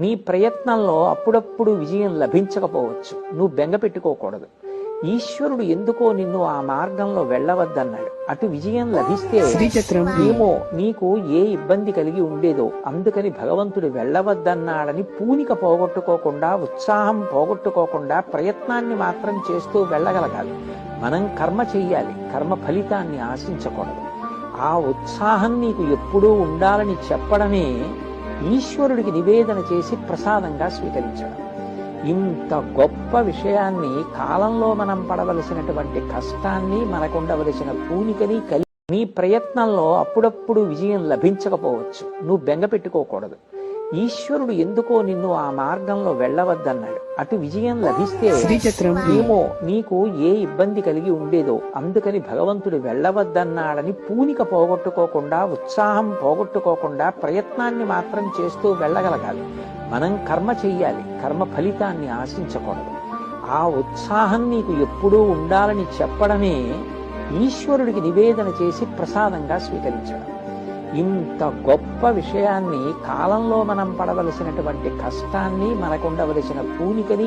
నీ ప్రయత్నంలో అప్పుడప్పుడు విజయం లభించకపోవచ్చు. నువ్వు బెంగ పెట్టుకోకూడదు. ఈశ్వరుడు ఎందుకో నిన్ను ఆ మార్గంలో వెళ్ళవద్దన్నాడు. అటు విజయం లభిస్తే ఏమో నీకు ఏ ఇబ్బంది కలిగి ఉండేదో, అందుకని భగవంతుడు వెళ్ళవద్దన్నాడని పూనిక పోగొట్టుకోకుండా, ఉత్సాహం పోగొట్టుకోకుండా ప్రయత్నాన్ని మాత్రం చేస్తూ వెళ్ళగలగాలి. మనం కర్మ చెయ్యాలి, కర్మ ఫలితాన్ని ఆశించకూడదు. ఆ ఉత్సాహం నీకు ఎప్పుడూ ఉండాలని చెప్పడమే ఈశ్వరుడికి నివేదన చేసి ప్రసాదంగా స్వీకరించడం. ఇంత గొప్ప విషయాన్ని, కాలంలో మనం పడవలసినటువంటి కష్టాన్ని, మనకుండవలసిన పూనికని నీ ప్రయత్నంలో అప్పుడప్పుడు విజయం లభించకపోవచ్చు. నువ్వు బెంగ పెట్టుకోకూడదు. ఈశ్వరుడు ఎందుకో నిన్ను ఆ మార్గంలో వెళ్ళవద్దన్నాడు. అటు విజయం లభిస్తే ఏమో నీకు ఏ ఇబ్బంది కలిగి ఉండేదో, అందుకని భగవంతుడు వెళ్ళవద్దన్నాడని పూనిక పోగొట్టుకోకుండా, ఉత్సాహం పోగొట్టుకోకుండా ప్రయత్నాన్ని మాత్రం చేస్తూ వెళ్ళగలగాలి. మనం కర్మ చెయ్యాలి, కర్మ ఫలితాన్ని ఆశించకూడదు. ఆ ఉత్సాహం నీకు ఎప్పుడూ ఉండాలని చెప్పడమే ఈశ్వరుడికి నివేదన చేసి ప్రసాదంగా స్వీకరించడం. ఇంత గొప్ప విషయాన్ని, కాలంలో మనం పడవలసినటువంటి కష్టాన్ని, మనకుండవలసిన పూనికని